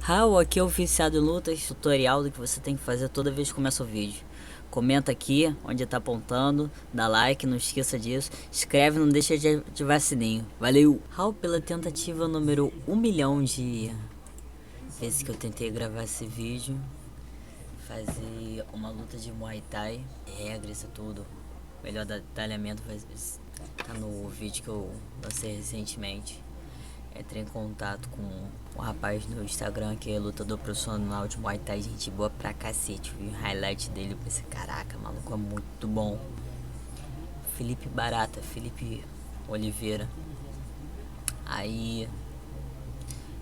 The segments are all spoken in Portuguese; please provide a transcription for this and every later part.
Raul, aqui é o Viciado em Lutas, tutorial do que você tem que fazer toda vez que começa o vídeo. Comenta aqui onde tá apontando, dá like, não esqueça disso, inscreve, não deixa de ativar sininho. Valeu! Raul, pela tentativa número 1 milhão de vezes que eu tentei gravar esse vídeo, fazer uma luta de Muay Thai, regras e tudo, melhor detalhamento tá no vídeo que eu lancei recentemente. Entrei em contato com um rapaz no Instagram que é lutador profissional de Muay Thai, gente boa pra cacete. Vi o highlight dele e pensei, caraca, maluco, é muito bom. Felipe Barata, Felipe Oliveira. Aí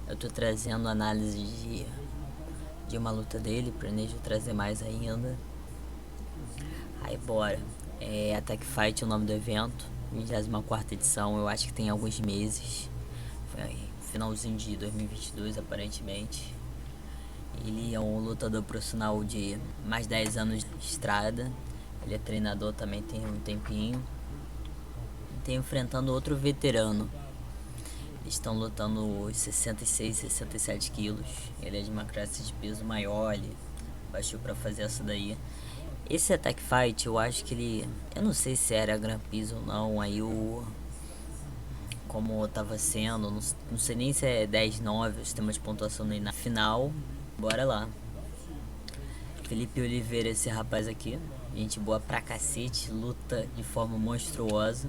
eu tô trazendo análise de uma luta dele, planejo trazer mais ainda. Aí bora. É Attack Fight o nome do evento, 24ª edição, eu acho que tem alguns meses. Finalzinho de 2022 aparentemente. Ele é um lutador profissional de mais 10 anos de estrada. Ele é treinador também, tem um tempinho. Tem enfrentando outro veterano. Eles estão lutando os 66, 67 quilos. Ele é de uma classe de peso maior, ele baixou pra fazer essa daí. Esse Attack Fight, eu acho que ele... eu não sei se era Grand Prix ou não, aí como tava sendo, não sei nem se é 10-9 o sistema de pontuação aí na final. Bora lá. Felipe Oliveira, esse rapaz aqui, gente boa pra cacete, luta de forma monstruosa.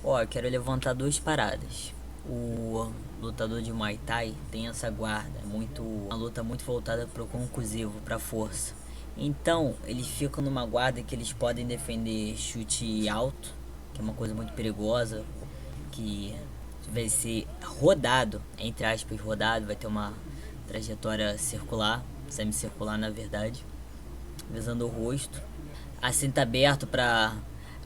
Ó, eu quero levantar duas paradas. O lutador de Muay Thai tem essa guarda, uma luta muito voltada pro conclusivo, pra força. Então, eles ficam numa guarda que eles podem defender chute alto, que é uma coisa muito perigosa, que vai ser rodado, entre aspas, rodado, vai ter uma trajetória circular, semicircular na verdade, visando o rosto. Assim tá aberto pra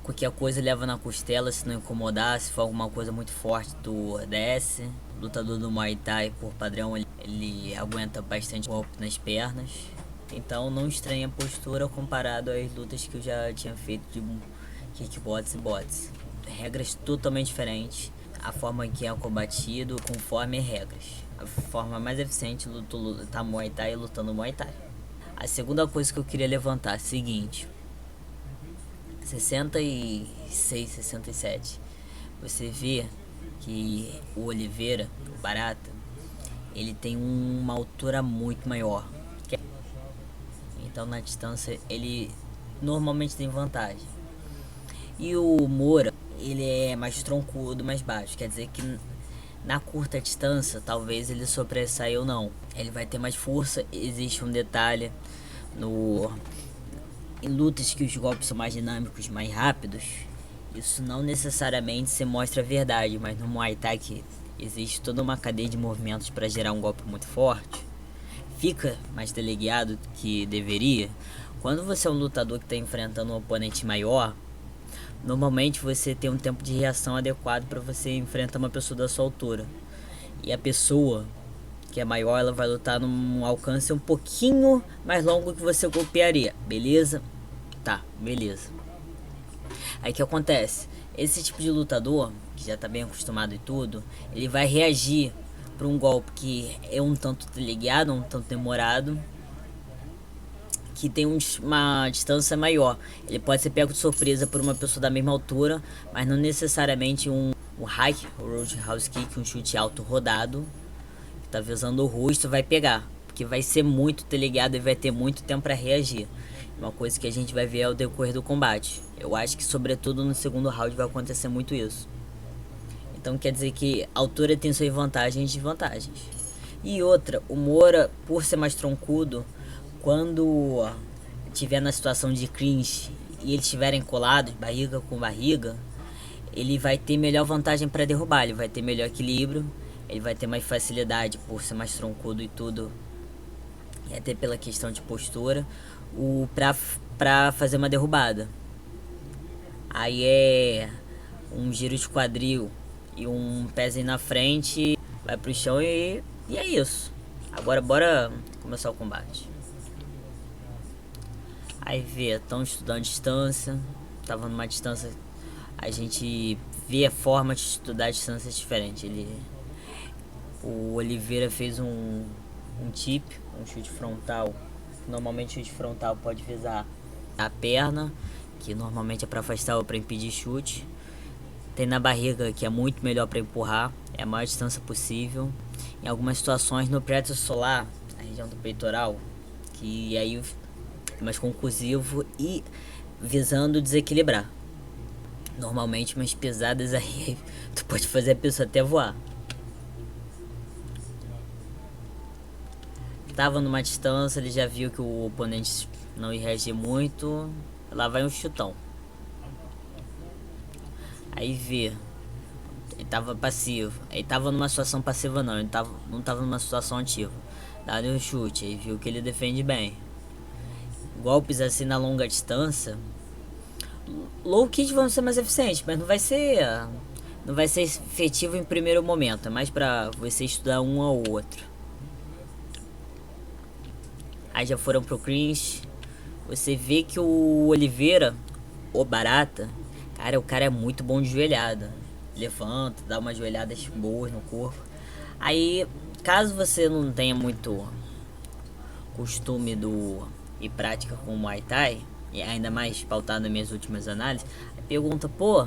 qualquer coisa leva na costela, se não incomodar, se for alguma coisa muito forte tu desce. O lutador do Muay Thai, por padrão, ele aguenta bastante golpe nas pernas. Então não estranha a postura comparado às lutas que eu já tinha feito de kickbox e boxe. Regras totalmente diferentes. A forma que é combatido conforme regras. A forma mais eficiente de lutar Muay Thai é lutando Muay Thai. A segunda coisa que eu queria levantar é a seguinte: 66, 67. Você vê que o Oliveira, o Barata, ele tem uma altura muito maior. Então na distância ele normalmente tem vantagem. E o Moura, ele é mais troncudo, mais baixo. Quer dizer que na curta distância talvez ele sobressaia ou não. Ele vai ter mais força. Existe um detalhe em lutas que os golpes são mais dinâmicos, mais rápidos. Isso não necessariamente se mostra verdade, mas no Muay Thai que existe toda uma cadeia de movimentos para gerar um golpe muito forte, fica mais teleguiado que deveria. Quando você é um lutador que está enfrentando um oponente maior, normalmente você tem um tempo de reação adequado para você enfrentar uma pessoa da sua altura. E a pessoa que é maior, ela vai lutar num alcance um pouquinho mais longo que você golpearia, beleza? Tá, beleza. Aí o que acontece? Esse tipo de lutador, que já tá bem acostumado e tudo, ele vai reagir para um golpe que é um tanto teleguiado, um tanto demorado, que tem uma distância maior. Ele pode ser pego de surpresa por uma pessoa da mesma altura, mas não necessariamente um high roundhouse kick, um chute alto rodado, que tá visando o rosto, vai pegar, porque vai ser muito teleguiado e vai ter muito tempo para reagir. Uma coisa que a gente vai ver ao decorrer do combate. Eu acho que sobretudo no segundo round vai acontecer muito isso. Então quer dizer que a altura tem suas vantagens e desvantagens. E outra, o Moura, por ser mais troncudo, quando tiver na situação de clinch e eles estiverem colados, barriga com barriga, ele vai ter melhor vantagem para derrubar, ele vai ter melhor equilíbrio, ele vai ter mais facilidade por ser mais troncudo e tudo, e até pela questão de postura, pra fazer uma derrubada. Aí é um giro de quadril e um pezinho na frente, vai pro chão e é isso. Agora bora começar o combate. Aí vê, estão estudando distância, tava numa distância, a gente vê a forma de estudar a distância diferente. O Oliveira fez um um tip, um chute frontal. Normalmente o chute frontal pode visar a perna, que normalmente é para afastar ou para impedir chute. Tem na barriga, que é muito melhor para empurrar, é a maior distância possível. Em algumas situações no plexo solar, a região do peitoral, que aí é mais conclusivo e visando desequilibrar. Normalmente umas pesadas aí tu pode fazer a pessoa até voar. Tava numa distância, ele já viu que o oponente não ia reagir muito, lá vai um chutão. Aí vê, ele tava passivo, ele tava numa situação passiva não, ele não tava numa situação ativa. Dá-lhe um chute, aí viu que ele defende bem. Golpes assim na longa distância, low kick vão ser mais eficientes, mas não vai ser efetivo em primeiro momento, é mais pra você estudar um ao outro. Aí já foram pro clinch. Você vê que o Oliveira, o Barata, cara, o cara é muito bom de joelhada. Levanta, dá umas joelhadas boas no corpo. Aí, caso você não tenha muito costume e prática com o Muay Thai, e ainda mais pautado nas minhas últimas análises, pergunta, pô,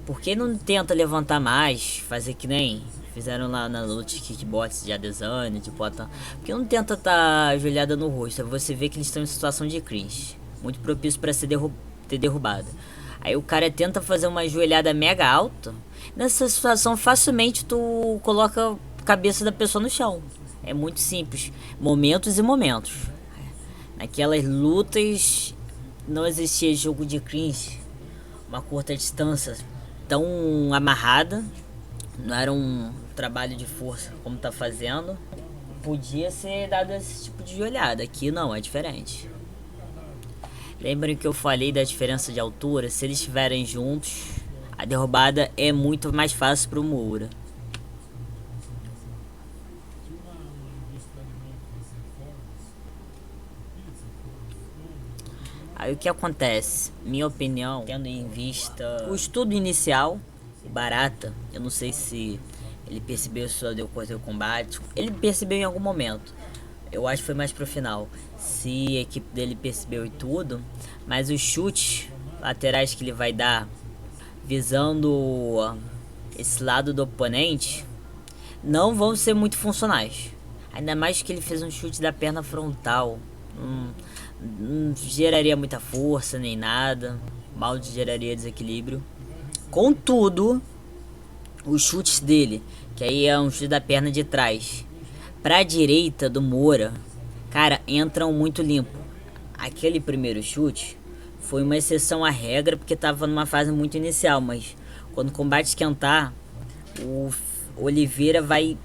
por que não tenta levantar mais, fazer que nem fizeram lá na luta de kickbox de Adesanya, de Poatan? Por que não tenta tá ajoelhada no rosto? Você vê que eles estão em situação de clinch, muito propício para ter derrubado. Aí o cara tenta fazer uma joelhada mega alta. Nessa situação, facilmente tu coloca a cabeça da pessoa no chão. É muito simples. Momentos e momentos. Naquelas lutas não existia jogo de clinch, uma curta distância tão amarrada. Não era um trabalho de força como tá fazendo. Podia ser dado esse tipo de olhada. Aqui não, é diferente. Lembrem que eu falei da diferença de altura. Se eles estiverem juntos, a derrubada é muito mais fácil pro Moura. Aí o que acontece? Minha opinião, tendo em vista o estudo inicial, o Barata, eu não sei se ele percebeu isso depois do combate. Ele percebeu em algum momento. Eu acho que foi mais pro final. Se a equipe dele percebeu e tudo. Mas os chutes laterais que ele vai dar, visando esse lado do oponente, não vão ser muito funcionais. Ainda mais que ele fez um chute da perna frontal. Não geraria muita força nem nada. Mal geraria desequilíbrio. Contudo, os chutes dele, que aí é um chute da perna de trás, pra direita do Moura, cara, entram muito limpo. Aquele primeiro chute foi uma exceção à regra, porque tava numa fase muito inicial, mas quando o combate esquentar, o Oliveira vai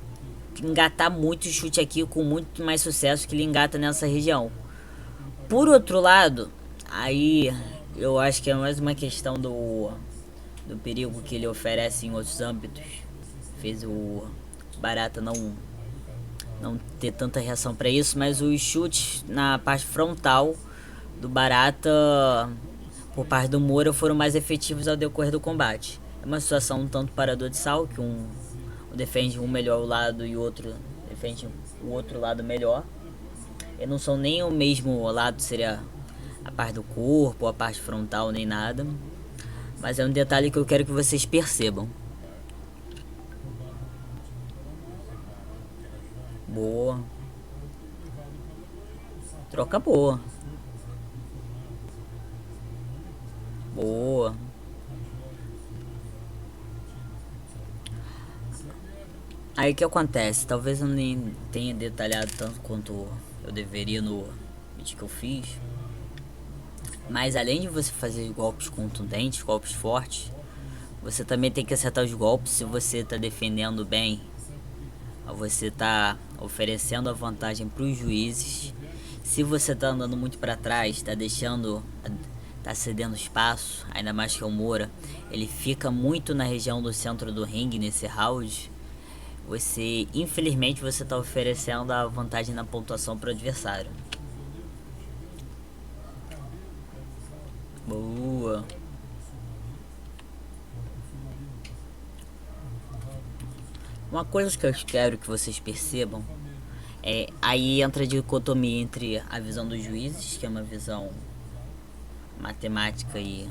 engatar muito chute aqui com muito mais sucesso que ele engata nessa região. Por outro lado, aí eu acho que é mais uma questão do perigo que ele oferece em outros âmbitos. Fez o Barata não ter tanta reação para isso, mas os chutes na parte frontal do Barata por parte do Moura foram mais efetivos ao decorrer do combate. É uma situação um tanto paradoxal, que um defende um melhor lado e o outro defende o outro lado melhor. E não são nem o mesmo lado, seria a parte do corpo, a parte frontal, nem nada. Mas é um detalhe que eu quero que vocês percebam. Boa. Troca boa. Boa. Aí o que acontece? Talvez eu nem tenha detalhado tanto quanto eu deveria no vídeo que eu fiz. Mas além de você fazer golpes contundentes, golpes fortes, você também tem que acertar os golpes. Se você tá defendendo bem, você tá oferecendo a vantagem para os juízes. Se você tá andando muito para trás, tá cedendo espaço, ainda mais que o Moura, ele fica muito na região do centro do ringue nesse round. Infelizmente, você tá oferecendo a vantagem na pontuação para o adversário. Boa. Uma coisa que eu quero que vocês percebam Aí entra a dicotomia entre a visão dos juízes, que é uma visão matemática e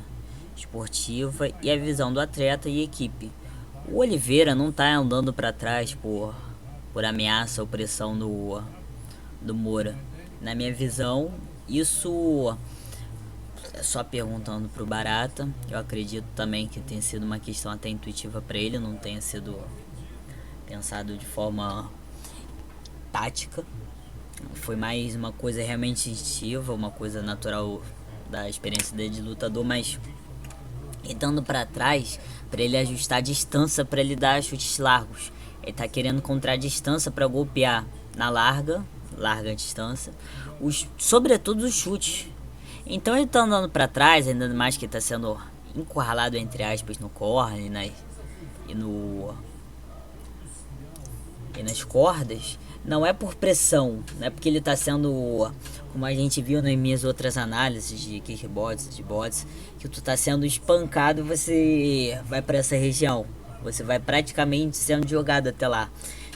esportiva, e a visão do atleta e equipe. O Oliveira não tá andando para trás por ameaça ou pressão do Moura. Na minha visão, isso só perguntando pro Barata, eu acredito também que tenha sido uma questão até intuitiva para ele, não tenha sido pensado de forma tática. Foi mais uma coisa realmente instintiva, uma coisa natural da experiência dele de lutador, mas dando para trás para ele ajustar a distância para ele dar chutes largos. Ele tá querendo encontrar a distância para golpear na larga distância, sobretudo os chutes. Então ele tá andando para trás, ainda mais que ele tá sendo encurralado entre aspas no corner e nas cordas. Não é por pressão, não é porque ele tá sendo, como a gente viu nas minhas outras análises de kickbox, de bots, que tu tá sendo espancado, você vai para essa região, você vai praticamente sendo jogado até lá,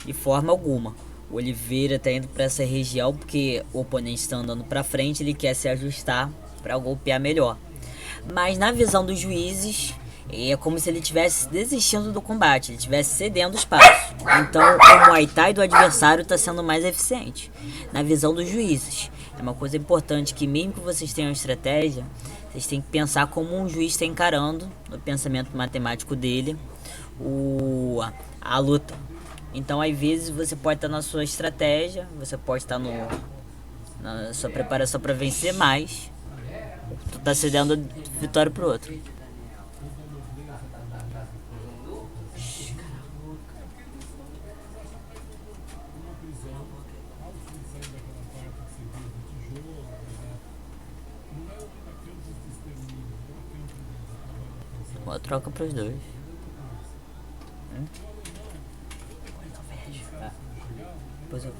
de forma alguma. O Oliveira tá indo para essa região porque o oponente está andando para frente, ele quer se ajustar para golpear melhor. Mas na visão dos juízes, é como se ele estivesse desistindo do combate, ele estivesse cedendo espaço. Então o Muay Thai do adversário está sendo mais eficiente. Na visão dos juízes, é uma coisa importante que mesmo que vocês tenham estratégia, vocês têm que pensar como um juiz está encarando, no pensamento matemático dele, a luta. Então às vezes você pode estar na sua estratégia, você pode estar na sua preparação para vencer, mas tu tá cedendo a vitória pro outro. Boa troca pros dois. Depois eu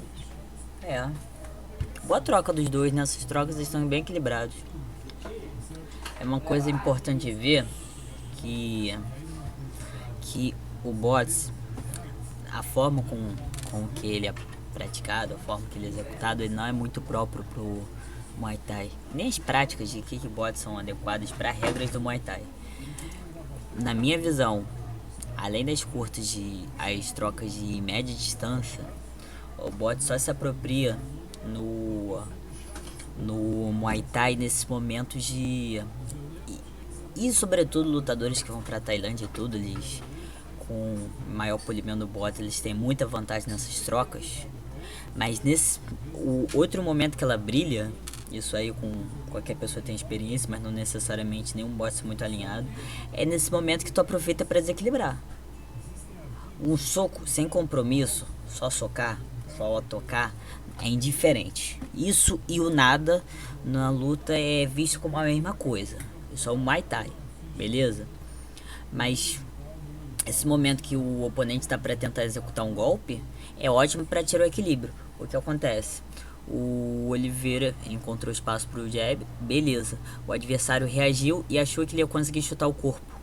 vejo. Boa troca dos dois, nessas trocas eles estão bem equilibrados. É uma coisa importante ver que o bots, a forma com que ele é praticado, a forma que ele é executado, ele não é muito próprio pro Muay Thai. Nem as práticas de kickbox são adequadas para regras do Muay Thai. Na minha visão, além das curtas as trocas de média distância, o bot só se apropria no Muay Thai nesses momentos e sobretudo lutadores que vão pra Tailândia e tudo, eles com maior polimento do bot, eles têm muita vantagem nessas trocas. Mas o outro momento que ela brilha, isso aí com qualquer pessoa tem experiência, mas não necessariamente nenhum bot muito alinhado, é nesse momento que tu aproveita para desequilibrar. Um soco sem compromisso, só socar, só tocar, é indiferente. Isso e o nada na luta é visto como a mesma coisa. Isso é o Muay Thai, beleza? Mas esse momento que o oponente está para tentar executar um golpe é ótimo para tirar o equilíbrio. O que acontece? O Oliveira encontrou espaço para o jab, beleza. O adversário reagiu e achou que ele ia conseguir chutar o corpo.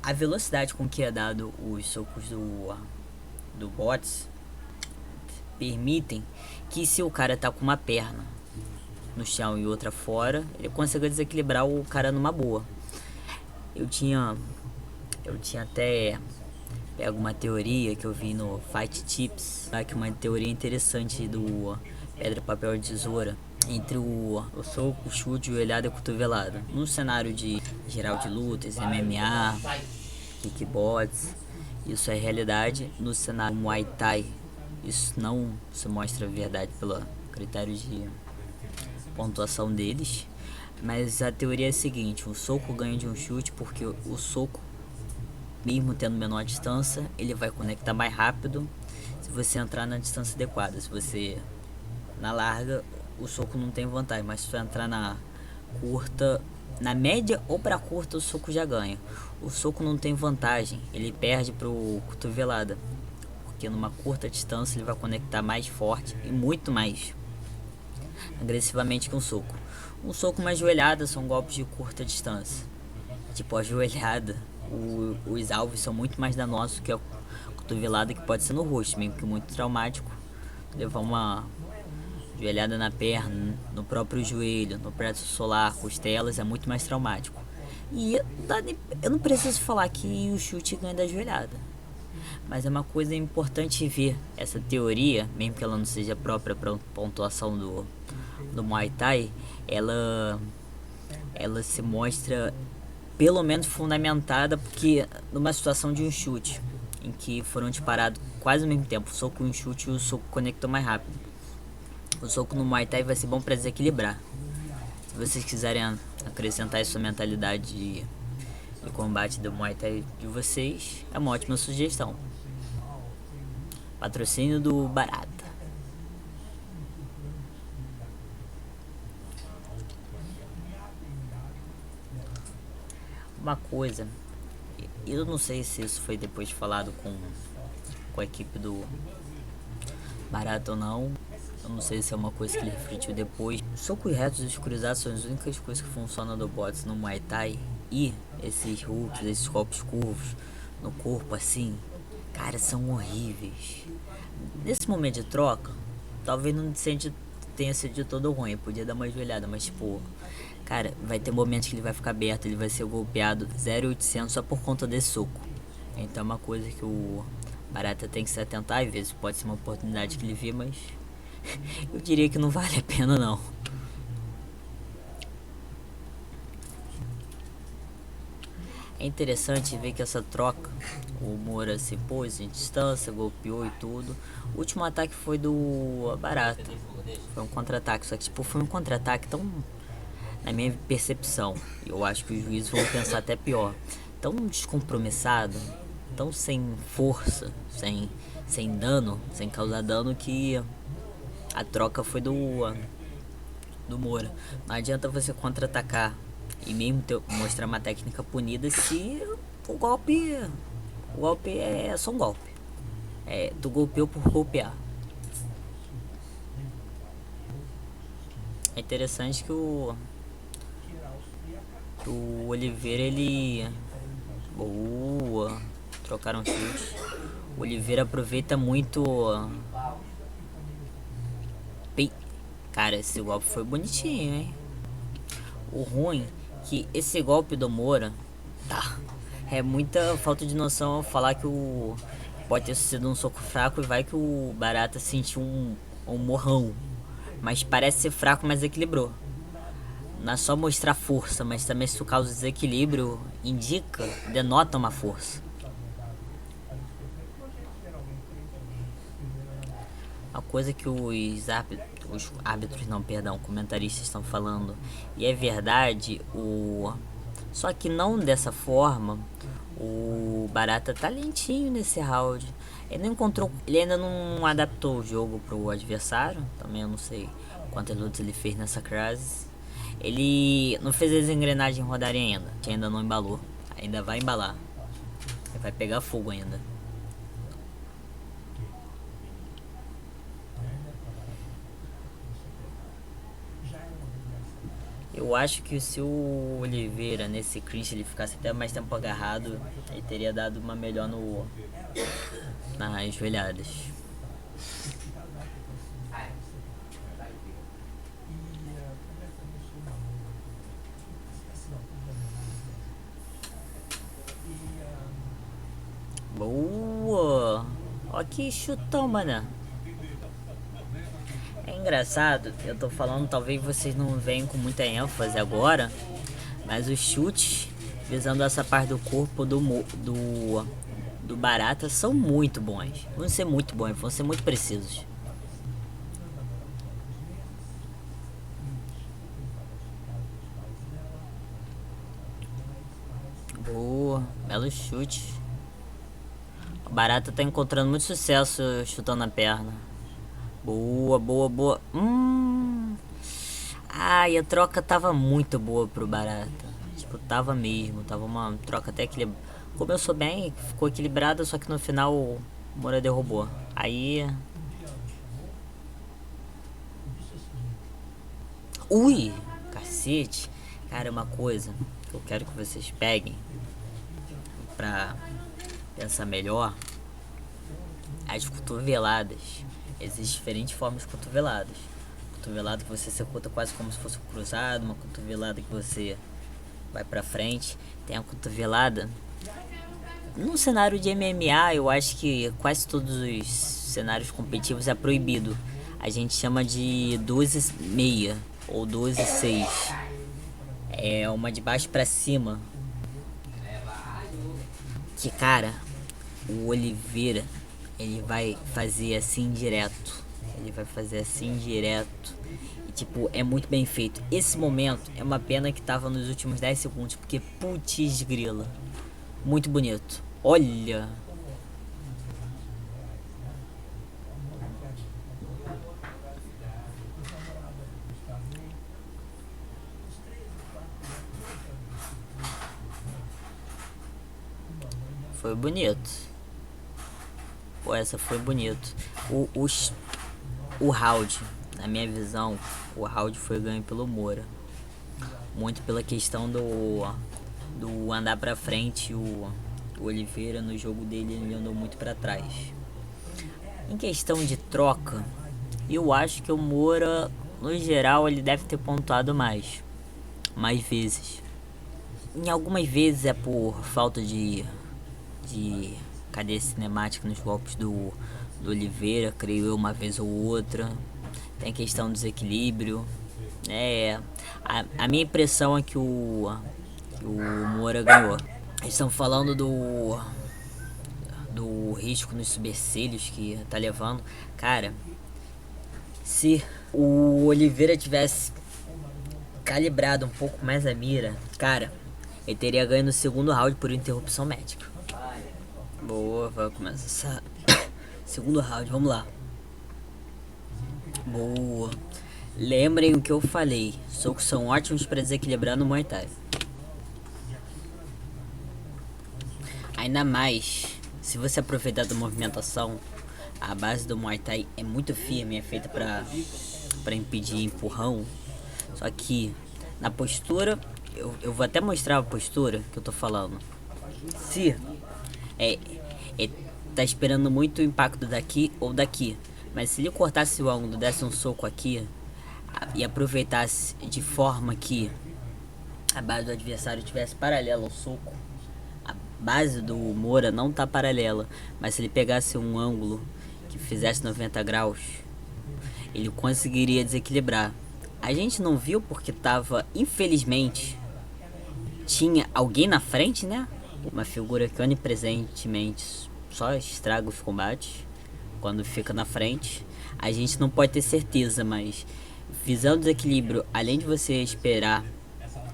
A velocidade com que é dado os socos do bots permitem que, se o cara tá com uma perna no chão e outra fora, ele consiga desequilibrar o cara numa boa. Eu tinha até pego uma teoria que eu vi no Fight Tips, que é uma teoria interessante do pedra, papel e tesoura, entre o soco, o chute, o joelhada e a cotovelada. No cenário de geral de lutas, MMA, kickbox, isso é realidade. No cenário Muay Thai, isso não se mostra verdade pelo critério de pontuação deles. Mas a teoria é a seguinte: o soco ganha de um chute porque o soco, mesmo tendo menor distância, ele vai conectar mais rápido se você entrar na distância adequada. Se você na larga, o soco não tem vantagem, mas se você entrar na curta, na média ou para curta, o soco já ganha. O soco não tem vantagem, ele perde pro cotovelada, porque numa curta distância ele vai conectar mais forte e muito mais agressivamente que um soco. Um soco e uma joelhada são golpes de curta distância. Tipo a joelhada, os alvos são muito mais danosos que a cotovelada, que pode ser no rosto, mesmo que muito traumático. levar uma joelhada na perna, no próprio joelho, no plexo solar, costelas, é muito mais traumático. E eu não preciso falar que o chute ganha da joelhada, mas é uma coisa importante ver essa teoria, mesmo que ela não seja própria para pontuação do Muay Thai, ela se mostra pelo menos fundamentada, porque numa situação de um chute em que foram disparados quase ao mesmo tempo, o soco e o chute, o soco conectou mais rápido. O soco no Muay Thai vai ser bom para desequilibrar. Se vocês quiserem acrescentar isso à mentalidade de combate do Muay Thai de vocês, é uma ótima sugestão. Patrocínio do Barata. Uma coisa, eu não sei se isso foi depois falado com a equipe do Barata ou não. Eu não sei se é uma coisa que ele refletiu depois. Socos retos e os cruzados são as únicas coisas que funcionam do boxe no Muay Thai. E esses hooks, esses golpes curvos no corpo assim, cara, são horríveis. Nesse momento de troca, talvez não tenha sido todo ruim, podia dar uma joelhada, mas tipo, cara, vai ter momentos que ele vai ficar aberto, ele vai ser golpeado 0,800 só por conta desse soco. Então é uma coisa que o Barata tem que se atentar, às vezes pode ser uma oportunidade que ele vê, mas eu diria que não vale a pena não. É interessante ver que essa troca, o Moura se pôs em distância, golpeou e tudo. O último ataque foi do Barata, foi um contra-ataque, só que tipo, foi um contra-ataque tão, na minha percepção, eu acho que os juízes vão pensar até pior, tão descompromissado, tão sem força, sem dano, sem causar dano, que a troca foi do Moura. Não adianta você contra-atacar e mesmo mostrar uma técnica punida se o golpe é só um golpe. Tu golpeou por golpear. É interessante que o Oliveira, ele... Boa! Trocaram chute. O Oliveira aproveita muito... Cara, esse golpe foi bonitinho, hein? O ruim que esse golpe do Moura, tá, é muita falta de noção falar que pode ter sido um soco fraco e vai que o Barata sentiu um morrão. Mas parece ser fraco, mas equilibrou. Não é só mostrar força, mas também se tu causa desequilíbrio, denota uma força. A coisa que os comentaristas estão falando, e é verdade, só que não dessa forma. O Barata tá lentinho nesse round. Ele ainda não adaptou o jogo pro adversário. Também eu não sei quantas lutas ele fez nessa crase. Ele não fez as engrenagens rodarem ainda, que ainda não embalou. Ainda vai embalar. Vai pegar fogo ainda. Eu acho que se o Oliveira nesse clinch ele ficasse até mais tempo agarrado, ele teria dado uma melhor nas joelhadas. Boa! Ó que chutão, mano. É engraçado, eu tô falando, talvez vocês não venham com muita ênfase agora, mas os chutes visando essa parte do corpo do Barata são muito bons. Vão ser muito bons, vão ser muito precisos. Boa, belo chute. O Barata tá encontrando muito sucesso chutando a perna. Boa, boa, boa. Ai, a troca tava muito boa pro Barata. Tipo, tava mesmo. Tava uma troca até equilibrada. Começou bem, ficou equilibrada, só que no final o Moura derrubou. Aí... Ui! Cacete! Cara, uma coisa que eu quero que vocês peguem pra pensar melhor: as cotoveladas. Existem diferentes formas de cotoveladas. Cotovelada que você executa quase como se fosse um cruzado, uma cotovelada que você vai pra frente. Tem a cotovelada. No cenário de MMA, eu acho que quase todos os cenários competitivos é proibido. A gente chama de 12-6 ou 12-6. É uma de baixo pra cima. Que, cara, o Oliveira, ele vai fazer assim direto. Ele vai fazer assim direto. E, tipo, é muito bem feito. Esse momento é uma pena que tava nos últimos 10 segundos, porque putz grila. Muito bonito. Olha. Foi bonito. Pô, essa foi bonito. O round, na minha visão, o round foi ganho pelo Moura. Muito pela questão do andar pra frente. O Oliveira, no jogo dele, ele andou muito pra trás. Em questão de troca, eu acho que o Moura, no geral, ele deve ter pontuado mais vezes. Em algumas vezes é por falta de cadeia cinemática nos golpes do Oliveira, creio eu, uma vez ou outra. Tem questão do desequilíbrio. A minha impressão é que o Moura ganhou. Eles estão falando do risco nos supercílios que tá levando. Cara, se o Oliveira tivesse calibrado um pouco mais a mira, cara, ele teria ganho no segundo round por interrupção médica. Boa, vai começar. Segundo round, vamos lá. Boa. Lembrem o que eu falei. Socos são ótimos para desequilibrar no Muay Thai. Ainda mais se você aproveitar da movimentação. A base do Muay Thai é muito firme, é feita para impedir empurrão. Só que na postura, eu vou até mostrar a postura que eu tô falando. Se tá esperando muito o impacto daqui ou daqui, mas se ele cortasse o ângulo, desse um soco aqui e aproveitasse de forma que a base do adversário estivesse paralela ao soco, a base do Moura não tá paralela, mas se ele pegasse um ângulo que fizesse 90 graus, ele conseguiria desequilibrar. A gente não viu porque tava, infelizmente, tinha alguém na frente, né? Uma figura que onipresentemente só estraga os combates quando fica na frente. A gente não pode ter certeza, mas visando o desequilíbrio, além de você esperar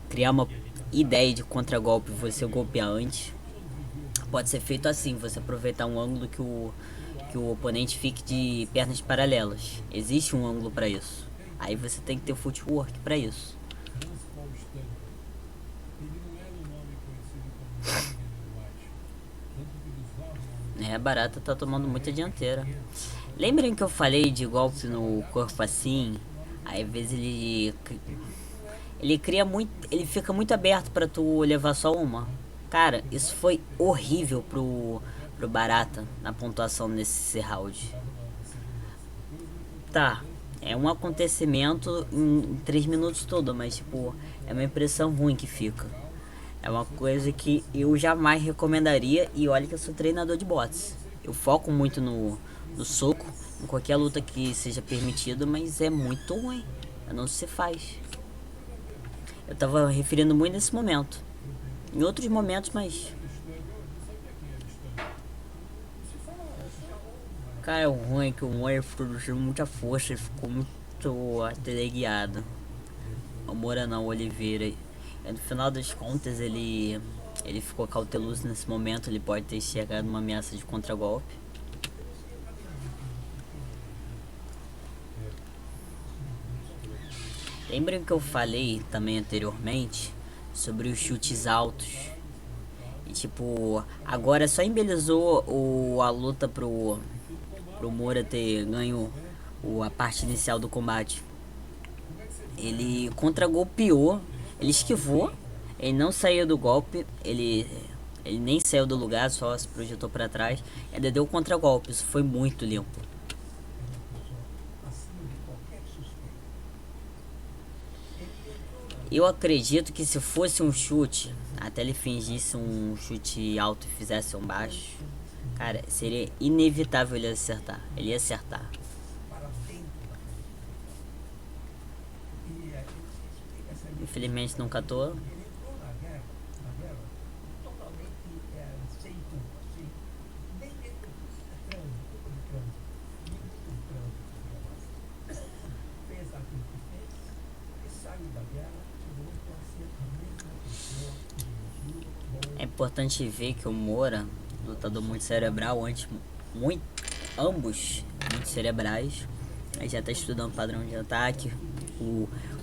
criar uma ideia de contragolpe e você golpear antes, pode ser feito assim, você aproveitar um ângulo que o oponente fique de pernas paralelas. Existe um ângulo para isso. Aí você tem que ter o footwork para isso. A barata tá tomando muita dianteira. Lembrem que eu falei de golpe no corpo assim? Aí às vezes ele cria muito, ele fica muito aberto pra tu levar só uma. Cara, isso foi horrível pro Barata na pontuação nesse round. Tá, é um acontecimento em 3 minutos todo, mas tipo, é uma impressão ruim que fica. É uma coisa que eu jamais recomendaria, e olha que eu sou treinador de boxe. Eu foco muito no soco, em qualquer luta que seja permitida, mas é muito ruim. Não se faz. Eu tava referindo muito nesse momento. Em outros momentos, mas... Cara, o ruim é que o Moura produziu muita força e ficou muito teleguiado. O Moura não, o Oliveira. No final das contas, ele ficou cauteloso nesse momento. Ele pode ter chegado uma ameaça de contragolpe. Lembrem que eu falei também anteriormente sobre os chutes altos. E tipo, agora só embelezou a luta pro Moura ter ganho a parte inicial do combate. Ele contragolpeou. Ele esquivou, ele não saiu do golpe, ele nem saiu do lugar, só se projetou para trás, e ainda deu contra-golpe. Isso foi muito limpo. Eu acredito que se fosse um chute, até ele fingisse um chute alto e fizesse um baixo, cara, seria inevitável ele acertar. Ele ia acertar. Infelizmente não catou. É importante ver que o Moura, lutador muito cerebral, ambos muito cerebrais, já tá estudando padrão de ataque,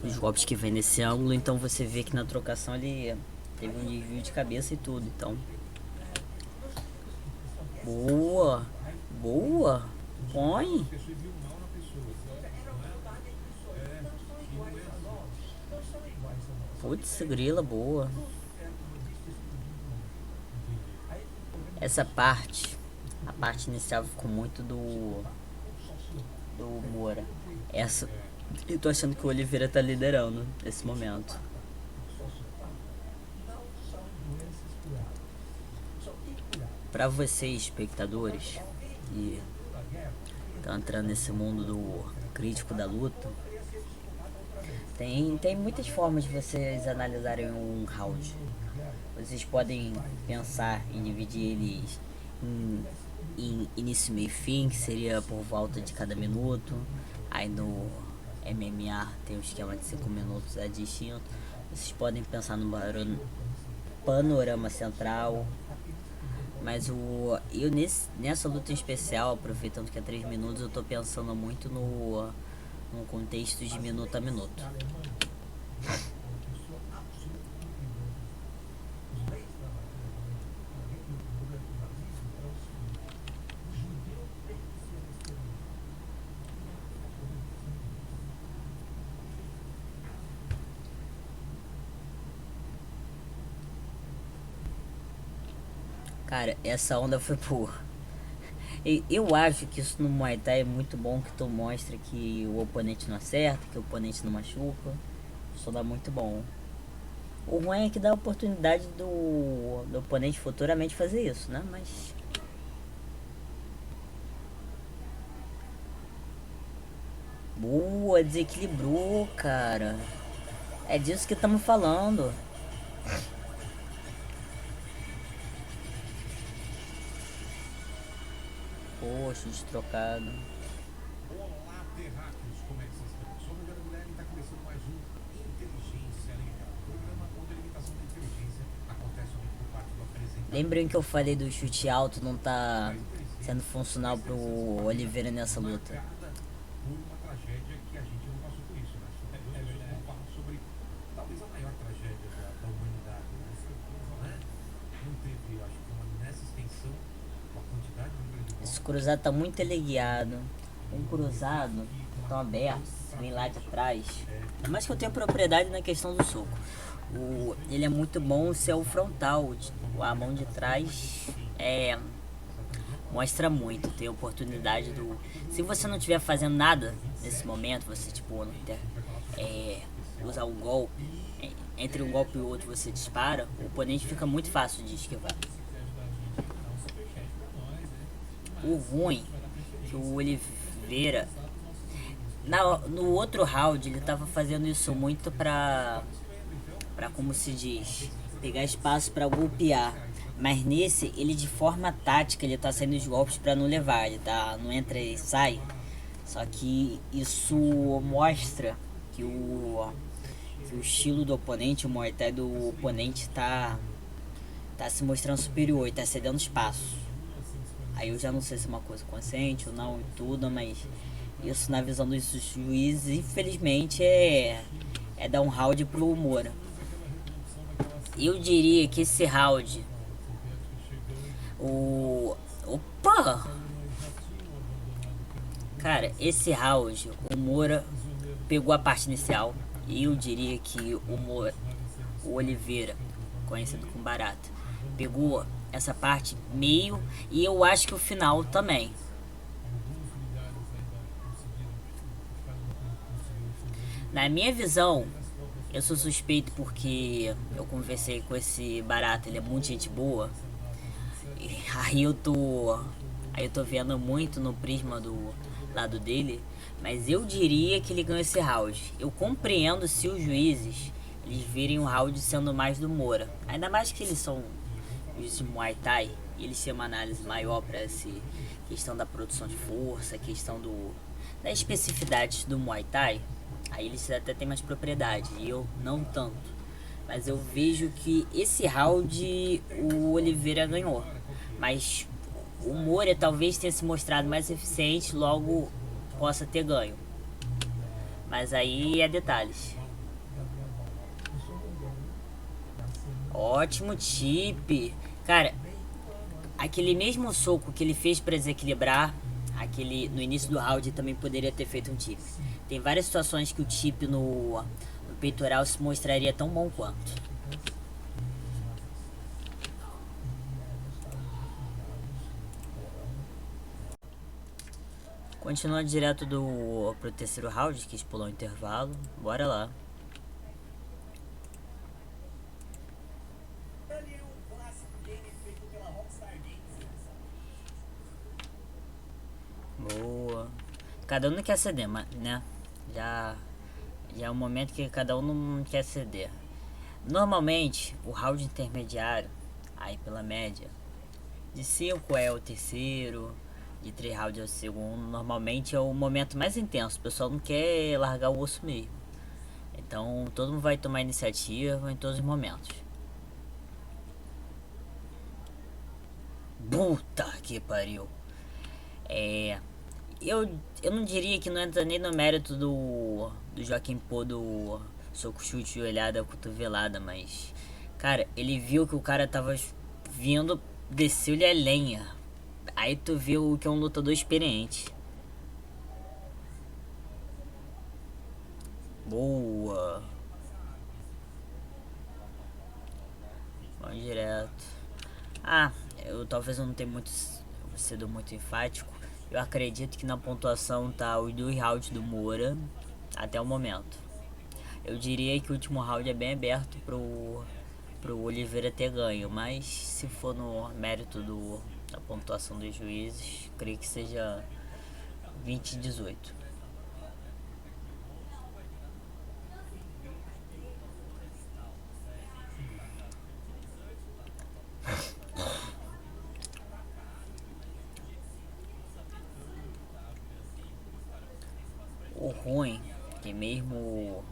os golpes que vem nesse ângulo, então você vê que na trocação ele teve um desvio de cabeça e tudo, então. Boa! Boa! Põe! Putz, grila, boa. Essa parte, a parte inicial ficou muito do Moura. Essa, eu tô achando que o Oliveira tá liderando nesse momento. Pra vocês, espectadores, que estão entrando nesse mundo do crítico da luta, tem muitas formas de vocês analisarem um round. Vocês podem pensar em dividir eles em início, meio e fim, que seria por volta de cada minuto. Aí no MMA tem um esquema de 5 minutos, é distinto. Vocês podem pensar no panorama central. Mas nessa luta em especial, aproveitando que é 3 minutos, eu tô pensando muito no contexto de minuto a minuto. Cara, essa onda foi boa. Eu acho que isso no Muay Thai é muito bom, que tu mostra que o oponente não acerta, que o oponente não machuca. Isso dá muito bom. O ruim é que dá a oportunidade do oponente futuramente fazer isso, né? Mas... boa, desequilibrou, cara. É disso que estamos falando. Poxa, destrocado. Olá, terráqueos, como é que vocês estão? Sou o Rogério Guilherme e está começando mais um Inteligência Legal, programa onde a limitação da inteligência acontece somente por parte do apresentador. Lembrem que eu falei do chute alto não tá sendo funcional pro Oliveira nessa luta. Por uma tragédia que a gente não passou por isso, né? Vamos falar sobre talvez a maior tragédia da humanidade, né? Não teve, acho que nessa extensão, uma quantidade de número de mortes. Esse cruzado tá muito teleguiado. Um cruzado tão aberto, vem lá de trás. Mas que eu tenho propriedade na questão do soco. Ele é muito bom se é o frontal. A mão de trás mostra muito. Tem oportunidade do. Se você não estiver fazendo nada nesse momento, você tipo não ter, usar um golpe. Entre um golpe e o outro você dispara, o oponente fica muito fácil de esquivar. O ruim que o Oliveira no outro round ele tava fazendo isso muito pra como se diz, pegar espaço pra golpear, mas nesse ele de forma tática ele tá saindo os golpes pra não levar, ele tá, não entra e sai. Só que isso mostra que o estilo do oponente, o Muay Thai do oponente tá se mostrando superior e tá cedendo espaço. Aí eu já não sei se é uma coisa consciente ou não e tudo, mas isso na visão dos juízes, infelizmente, é dar um round pro Moura. Eu diria que esse round... Opa! Cara, esse round, o Moura pegou a parte inicial. E eu diria que o Oliveira, conhecido como Barata, pegou essa parte meio, e eu acho que o final também. Na minha visão, Eu sou suspeito porque eu conversei com esse Barata, ele é muito gente boa. E aí eu tô vendo muito no prisma do lado dele, mas eu diria que ele ganha esse round. Eu compreendo se os juízes eles virem o round sendo mais do Moura. Ainda mais que eles são juízes de Muay Thai e eles têm uma análise maior para essa questão da produção de força, questão da especificidade do Muay Thai. Aí eles até têm mais propriedade, e eu não tanto. Mas eu vejo que esse round o Oliveira ganhou. Mas o Moura talvez tenha se mostrado mais eficiente, logo possa ter ganho. Mas aí é detalhes. Ótimo tip. Cara, aquele mesmo soco que ele fez para desequilibrar, aquele no início do round também poderia ter feito um tip. Tem várias situações que o tip no peitoral se mostraria tão bom quanto. Continuando direto pro terceiro round, que pulou o intervalo. Bora lá. Boa. Cada um não quer ceder, né? Já, já é um momento que cada um não quer ceder. Normalmente, o round intermediário, aí pela média, de 5 é o terceiro, de 3 rounds é o segundo. Normalmente é o momento mais intenso, o pessoal não quer largar o osso mesmo. Então todo mundo vai tomar iniciativa em todos os momentos. Puta que pariu. É, eu não diria que não entra nem no mérito do Joaquim Pô do soco, chute, joelhada, cotovelada, mas cara, ele viu que o cara tava vindo, desceu-lhe a lenha. Aí tu viu que é um lutador experiente. Boa. Vamos direto. Ah, eu talvez não tenha sido muito enfático. Eu acredito que na pontuação tá os 2 rounds do Moura até o momento. Eu diria que o último round é bem aberto pro Oliveira ter ganho, mas se for no mérito da pontuação dos juízes, creio que seja 20-18. O ruim, que mesmo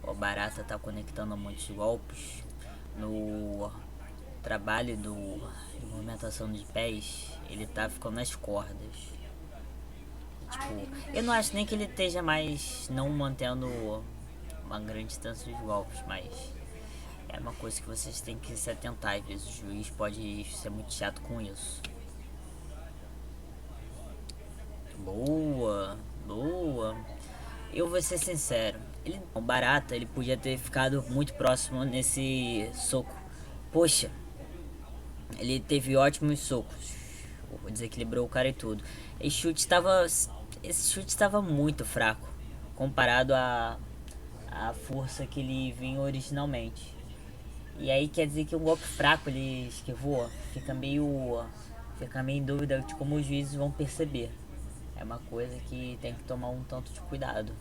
o Barata tá conectando muitos golpes no trabalho de movimentação de pés, ele tá ficando nas cordas. Tipo, eu não acho nem que ele esteja mais não mantendo uma grande distância dos golpes, mas é uma coisa que vocês têm que se atentar. Às vezes o juiz pode ser muito chato com isso. Boa, boa. Eu vou ser sincero, o Barata ele podia ter ficado muito próximo nesse soco. Poxa, ele teve ótimos socos, desequilibrou o cara e tudo. Esse chute estava muito fraco comparado à força que ele vinha originalmente. E aí quer dizer que um golpe fraco ele esquivou, fica meio em dúvida de como os juízes vão perceber. É uma coisa que tem que tomar um tanto de cuidado.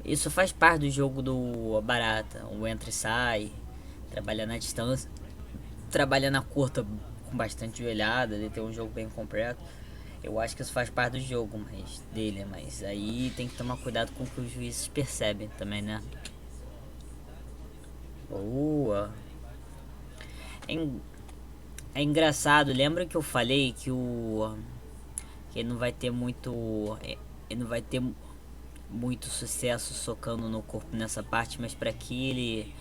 Isso faz parte do jogo do Barata, o entra e sai, trabalhar na distância, trabalhar na curta com bastante joelhada, ele tem um jogo bem completo. Eu acho que isso faz parte do jogo mas aí tem que tomar cuidado com o que os juízes percebem também, né? Boa. É engraçado, lembra que eu falei que ele não vai ter ele não vai ter muito sucesso socando no corpo nessa parte, mas para que ele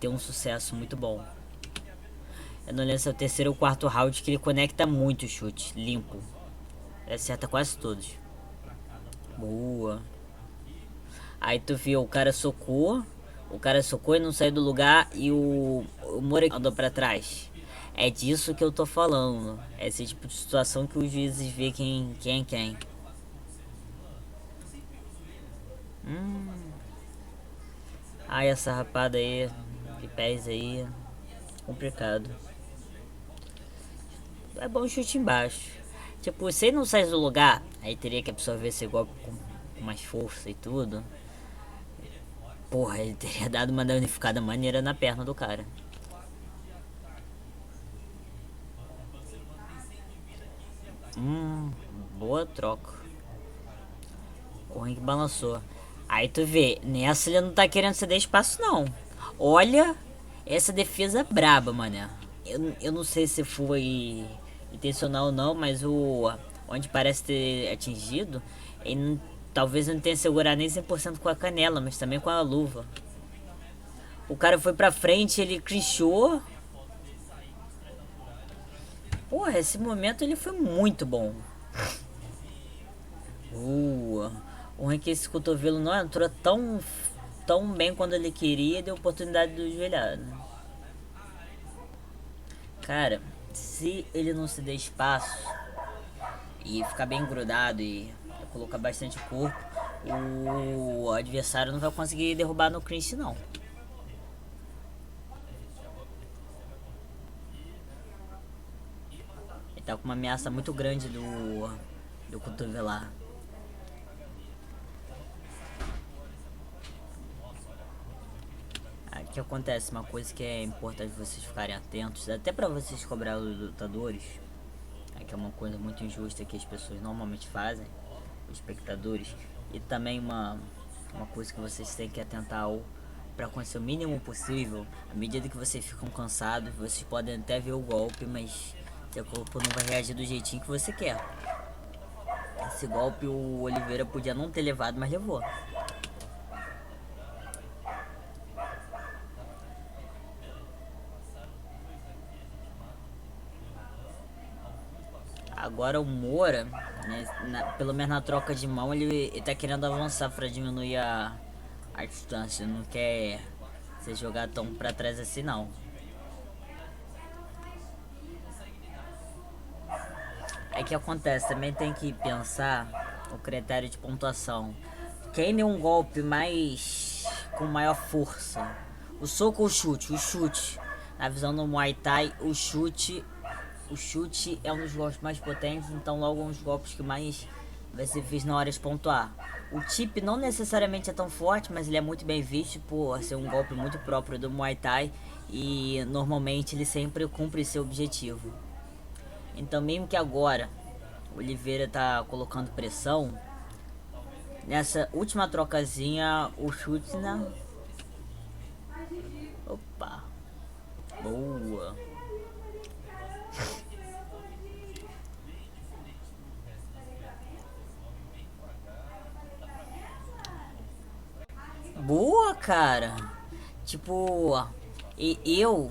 ter um sucesso muito bom. Eu não lembro se é o terceiro ou quarto round que ele conecta muito o chute, limpo. Ele acerta quase todos. Boa. Aí tu viu, o cara socou e não saiu do lugar e o Moura andou pra trás. É disso que eu tô falando. É esse tipo de situação que os juízes vê quem é quem. Ai, essa rapada aí, que pés aí, complicado. É bom chute embaixo. Tipo, se ele não sai do lugar, aí teria que absorver esse golpe com mais força e tudo. Porra, ele teria dado uma danificada maneira na perna do cara. Boa troca. O Rank balançou. Aí tu vê, nessa ele não tá querendo ceder espaço não. Olha essa defesa braba, mané. Eu não sei se foi intencional ou não, mas o onde parece ter atingido, ele talvez não tenha segurado nem 100% com a canela, mas também com a luva. O cara foi pra frente, ele clinchou. Porra, esse momento ele foi muito bom. O Rank esse cotovelo não entrou tão bem quando ele queria e deu oportunidade do joelhado. Cara, se ele não se der espaço e ficar bem grudado e colocar bastante corpo, o adversário não vai conseguir derrubar no clinch não. Ele tá com uma ameaça muito grande do cotovelar. O que acontece, uma coisa que é importante vocês ficarem atentos, até pra vocês cobrar os lutadores, que é uma coisa muito injusta que as pessoas normalmente fazem, os espectadores, e também uma coisa que vocês têm que atentar para acontecer o mínimo possível. À medida que vocês ficam cansados, vocês podem até ver o golpe, mas seu corpo não vai reagir do jeitinho que você quer. Esse golpe o Oliveira podia não ter levado, mas levou. Agora o Moura, né, pelo menos na troca de mão, ele tá querendo avançar para diminuir a distância. Não quer ser jogado tão pra trás assim não. É que acontece, também tem que pensar o critério de pontuação. Quem deu um golpe com maior força? O soco ou o chute? O chute. Na visão do Muay Thai, o chute é um dos golpes mais potentes, então logo um dos golpes que mais vai ser visto na hora de pontuar. O tip não necessariamente é tão forte, mas ele é muito bem visto por ser um golpe muito próprio do Muay Thai e normalmente ele sempre cumpre seu objetivo. Então mesmo que agora o Oliveira tá colocando pressão, nessa última trocazinha o chute na... Opa! Boa! Boa, cara! Tipo, eu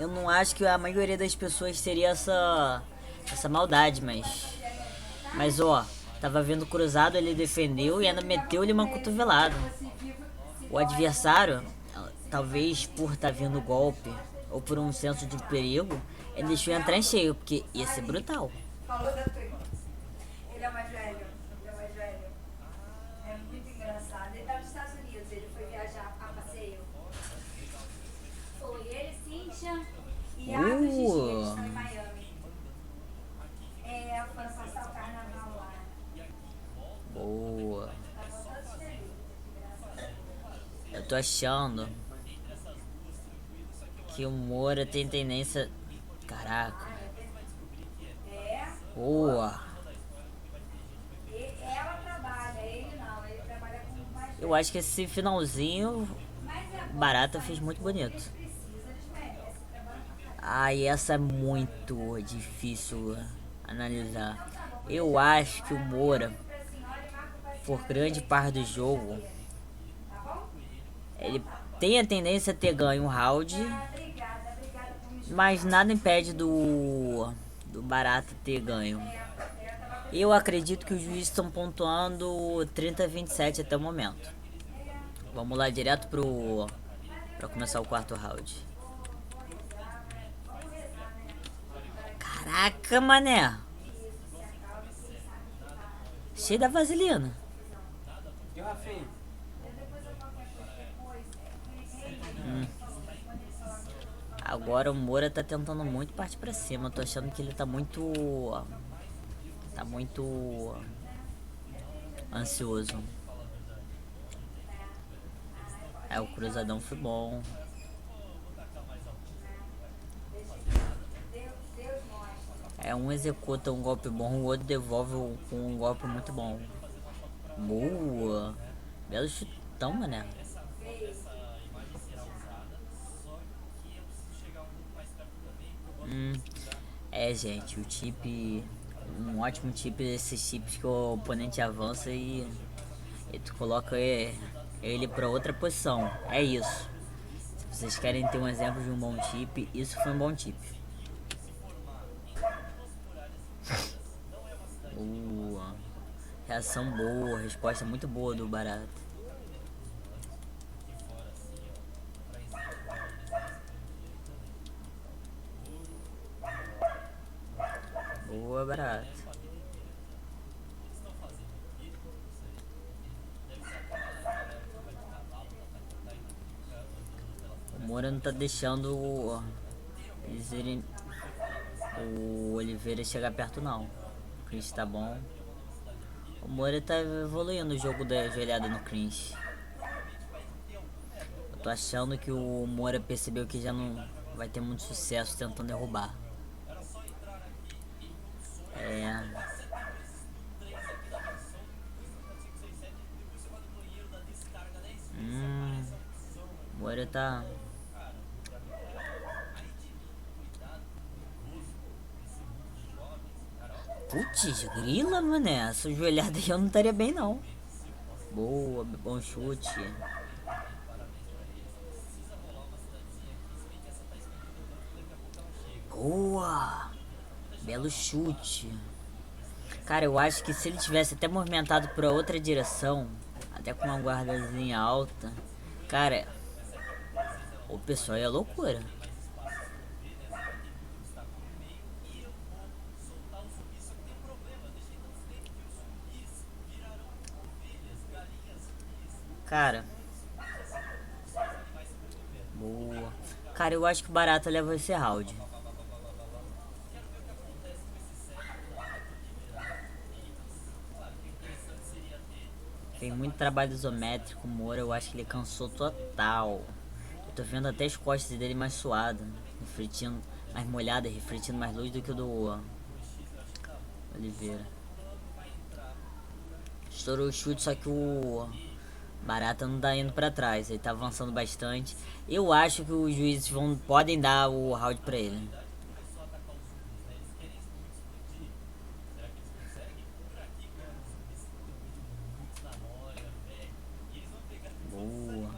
não acho que a maioria das pessoas teria essa maldade, mas ó, tava vendo cruzado, ele defendeu e ainda meteu-lhe uma cotovelada. O adversário, talvez por estar vindo golpe ou por um senso de perigo, ele deixou entrar em cheio, porque ia ser brutal. Falou da tua irmã. Ele é o mais velho. É muito engraçado. Ele tá nos Estados Unidos, ele foi viajar a passeio. Foi ele, Cíntia e a Gigi, eles estão em Miami. Foram passar o carnaval lá. Boa. Eu tô achando que o Moura tem tendência... Caraca. Boa. Ela trabalha, ele não. Ele trabalha com mais... Eu acho que esse finalzinho Barata fez muito bonito. E essa é muito difícil analisar. Eu acho que o Moura, por grande parte do jogo, ele tem a tendência a ter ganho um round, mas nada impede do Barata ter ganho. Eu acredito que os juízes estão pontuando 30-27 até o momento. Vamos lá direto pra começar o quarto round. Caraca, mané. Cheio da vaselina. E o Rafinha? Agora o Moura tá tentando muito partir pra cima. Eu tô achando que ele tá muito. Tá muito ansioso. É, o cruzadão foi bom. É, um executa um golpe bom, o outro devolve com um golpe muito bom. Boa! Belo chutão, mané. É, gente, o chip. Um ótimo chip desses chips que o oponente avança e tu coloca ele pra outra posição. É isso. Se vocês querem ter um exemplo de um bom chip, isso foi um bom chip. Boa. Reação boa, resposta muito boa do Barata. Boa, Barata. O Moura não tá deixando o Oliveira chegar perto não. O Chris tá bom. O Moura tá evoluindo o jogo da joelhada no Chris. Eu tô achando que o Moura percebeu que já não vai ter muito sucesso tentando derrubar. É. Moura tá. Putz, grila, mané. Essa joelhada aí eu não estaria bem, não. Boa, bom chute. Boa. Belo chute. Cara, eu acho que se ele tivesse até movimentado pra outra direção, até com uma guardazinha alta, cara, o pessoal é loucura. Cara. Boa. Cara, eu acho que o Barata leva esse round. Tem muito trabalho isométrico, o Moura, eu acho que ele cansou total. Eu tô vendo até as costas dele mais suadas, refletindo, mais molhada, refletindo mais luz do que o do Oliveira. Estourou o chute, só que o Barata não tá indo pra trás, ele tá avançando bastante. Eu acho que os juízes podem dar o round pra ele. Boa.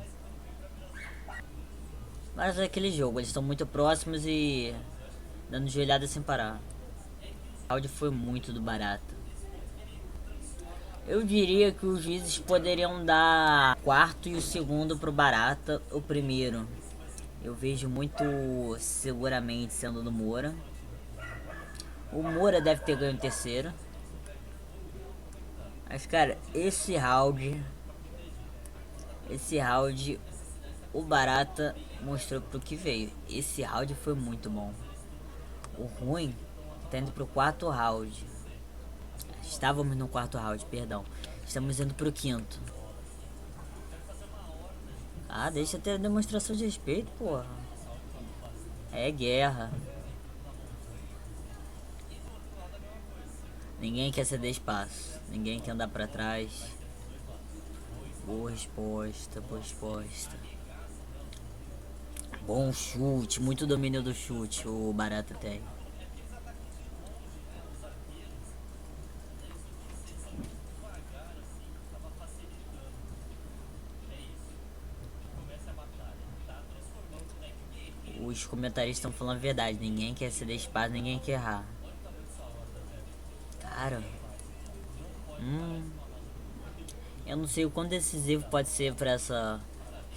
Mas é aquele jogo, eles estão muito próximos e dando joelhada sem parar. O round foi muito do Barata. Eu diria que os juízes poderiam dar o quarto e o segundo pro Barata, o primeiro. Eu vejo muito seguramente sendo do Moura. O Moura deve ter ganho o terceiro. Mas cara, esse round, o Barata mostrou pro que veio. Esse round foi muito bom. O ruim tá indo pro quarto round. Estávamos no quarto round, perdão. Estamos indo pro quinto. Ah, deixa ter demonstração de respeito, porra. É guerra. Ninguém quer ceder espaço. Ninguém quer andar pra trás. Boa resposta, boa resposta. Bom chute, muito domínio do chute o Barata tem. Os comentaristas estão falando a verdade. Ninguém quer ceder espaço, ninguém quer errar. Cara. Eu não sei o quão decisivo pode ser pra essa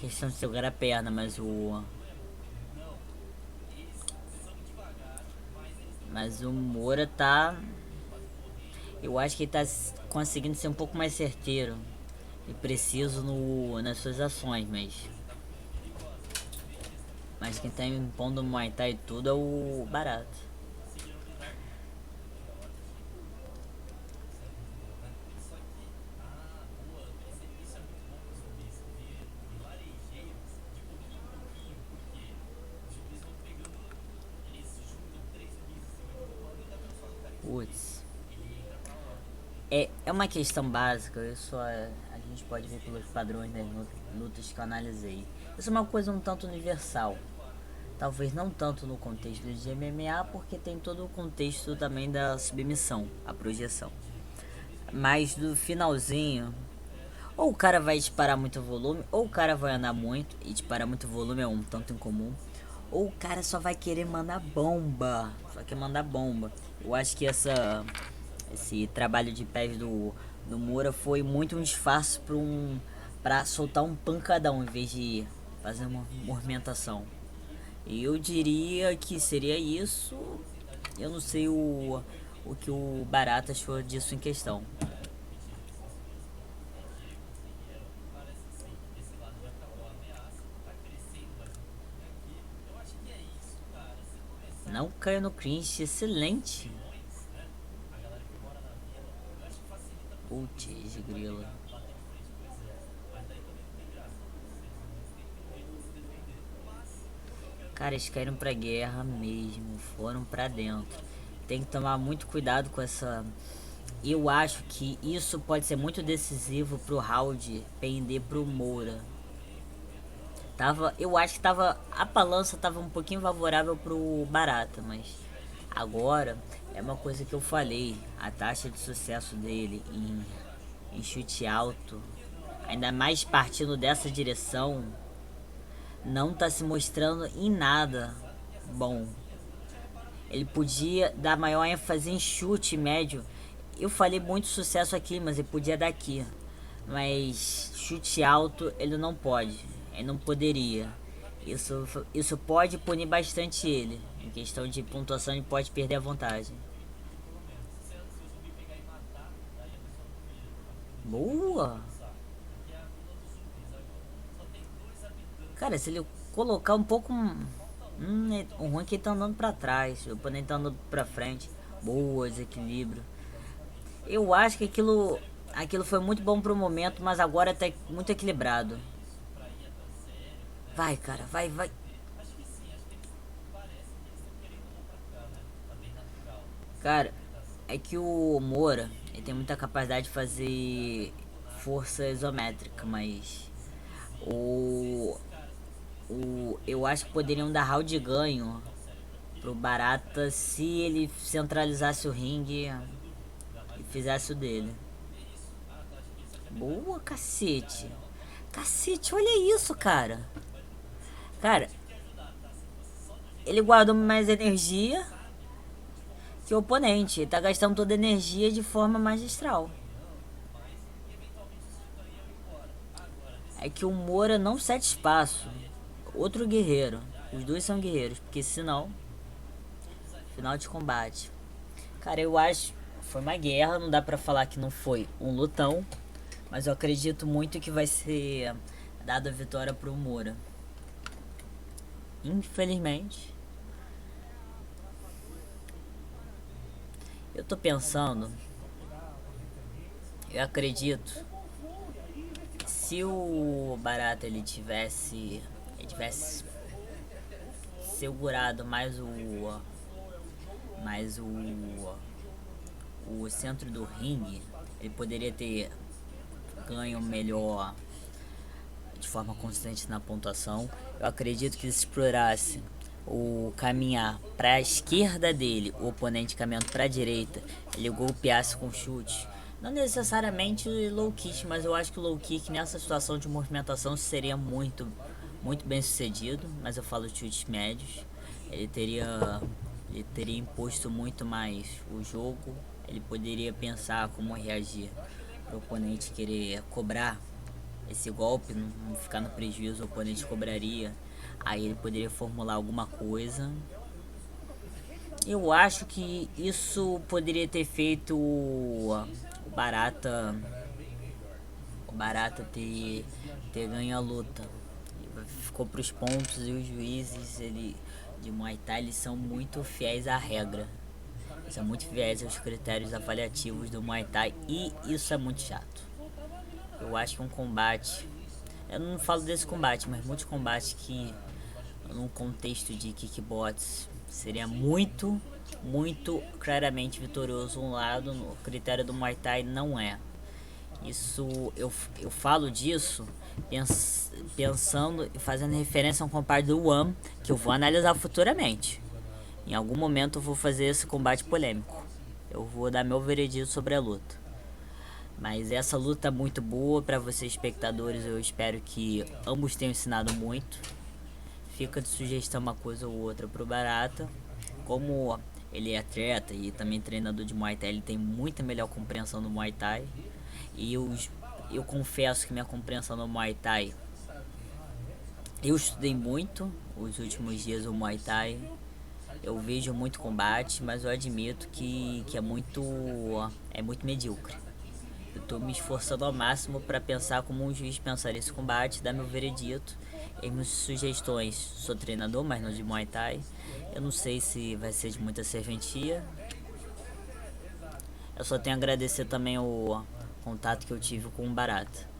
questão de segurar a perna, mas o Moura tá. Eu acho que ele tá conseguindo ser um pouco mais certeiro e preciso nas suas ações, mas Mas quem tá impondo o Muay Thai e tudo é o Barata. Putz. É uma questão básica, a gente pode ver pelos padrões das lutas que eu analisei. Isso é uma coisa um tanto universal. Talvez não tanto no contexto de MMA, porque tem todo o contexto também da submissão, a projeção. Mas do finalzinho, ou o cara vai disparar muito volume, ou o cara vai andar muito, e disparar muito volume é um tanto incomum, ou o cara só vai querer mandar bomba, só quer mandar bomba. Eu acho que esse trabalho de pés do Moura foi muito um disfarce pra soltar um pancadão em vez de fazer uma movimentação. Eu diria que seria isso. Eu não sei o que o Barata achou disso em questão. Não caiu no cringe, excelente. Putz, grila. Cara, eles caíram pra guerra mesmo, foram pra dentro. Tem que tomar muito cuidado com essa. Eu acho que isso pode ser muito decisivo pro round pender pro Moura. Eu acho que a balança tava um pouquinho favorável pro Barata, mas agora é uma coisa que eu falei, a taxa de sucesso dele em chute alto, ainda mais partindo dessa direção, não tá se mostrando em nada bom. Ele podia dar maior ênfase em chute médio. Eu falei muito sucesso aqui, mas ele podia dar aqui. Mas chute alto ele não pode. Ele não poderia. Isso pode punir bastante ele. Em questão de pontuação, ele pode perder a vantagem. Boa! Cara, se ele colocar um pouco. O ruim é que ele tá andando pra trás. O oponente tá andando pra frente. Boa, desequilíbrio. Eu acho que aquilo foi muito bom pro momento, mas agora tá muito equilibrado. Vai, cara, vai, vai. Cara, é que o Moura, ele tem muita capacidade de fazer força isométrica, mas eu acho que poderiam dar round de ganho pro Barata se ele centralizasse o ringue e fizesse o dele. Boa, cacete. Cacete, olha isso, cara. Cara, ele guardou mais energia que o oponente. Ele tá gastando toda a energia de forma magistral. É que o Moura não cede espaço. Outro guerreiro. Os dois são guerreiros, porque senão final de combate. Cara, eu acho foi uma guerra, não dá pra falar que não foi um lutão, mas eu acredito muito que vai ser dada a vitória pro Moura. Infelizmente. Eu tô pensando, eu acredito, se o Barata ele tivesse segurado mais o centro do ringue, ele poderia ter ganho melhor de forma consistente na pontuação. Eu acredito que se explorasse o caminhar para a esquerda dele, o oponente caminhando para a direita, ele golpeasse com chute. Não necessariamente low kick, mas eu acho que o low kick nessa situação de movimentação seria muito bem sucedido. Mas eu falo de chutes médios. Ele teria imposto muito mais o jogo. Ele poderia pensar como reagir para o oponente querer cobrar esse golpe, não ficar no prejuízo, o oponente cobraria. Aí ele poderia formular alguma coisa. Eu acho que isso poderia ter feito o Barata ter ganho a luta. ficou pros pontos e os juízes de Muay Thai eles são muito fiéis à regra. São muito fiéis aos critérios avaliativos do Muay Thai e isso é muito chato. Eu acho que um combate, eu não falo desse combate, mas muitos combates que num contexto de kickbox seria muito claramente vitorioso um lado, no critério do Muay Thai não é. Isso eu falo disso pensando e fazendo referência a um combate do One que eu vou analisar futuramente. Em algum momento eu vou fazer esse combate polêmico. Eu vou dar meu veredito sobre a luta. Mas essa luta é muito boa para vocês espectadores. Eu espero que ambos tenham ensinado muito. Fica de sugestão uma coisa ou outra pro Barata. Como ele é atleta e também treinador de Muay Thai, ele tem muita melhor compreensão do Muay Thai. E eu confesso que minha compreensão do Muay Thai, eu estudei muito os últimos dias o Muay Thai. Eu vejo muito combate, mas eu admito que é muito medíocre. Eu tô me esforçando ao máximo para pensar como um juiz pensaria esse combate, dar meu veredito e minhas sugestões. Sou treinador, mas não de Muay Thai. Eu não sei se vai ser de muita serventia. Eu só tenho a agradecer também o contato que eu tive com o Barata.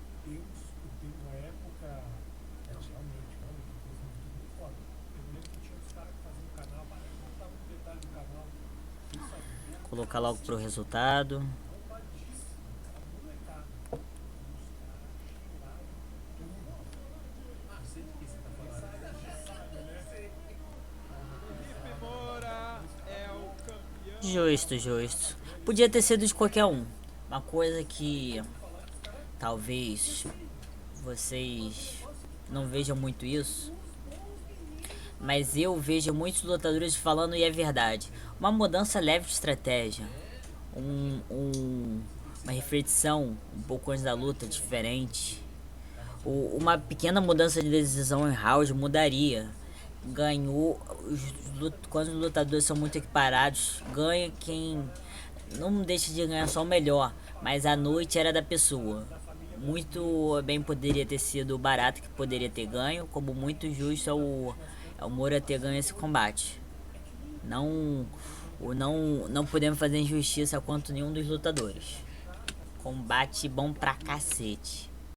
Colocar logo pro resultado. Justo. Podia ter sido de qualquer um. Uma coisa que talvez vocês não vejam muito isso, mas eu vejo muitos lutadores falando e é verdade. Uma mudança leve de estratégia, uma reflexão um pouco antes da luta diferente, uma pequena mudança de decisão em round mudaria. Ganhou quando os lutadores são muito equiparados, ganha quem não deixa de ganhar só o melhor, mas a noite era da pessoa. Muito bem poderia ter sido o Barata que poderia ter ganho, como muito justo é o Moura ter ganho esse combate. Não podemos fazer injustiça quanto nenhum dos lutadores. Combate bom pra cacete.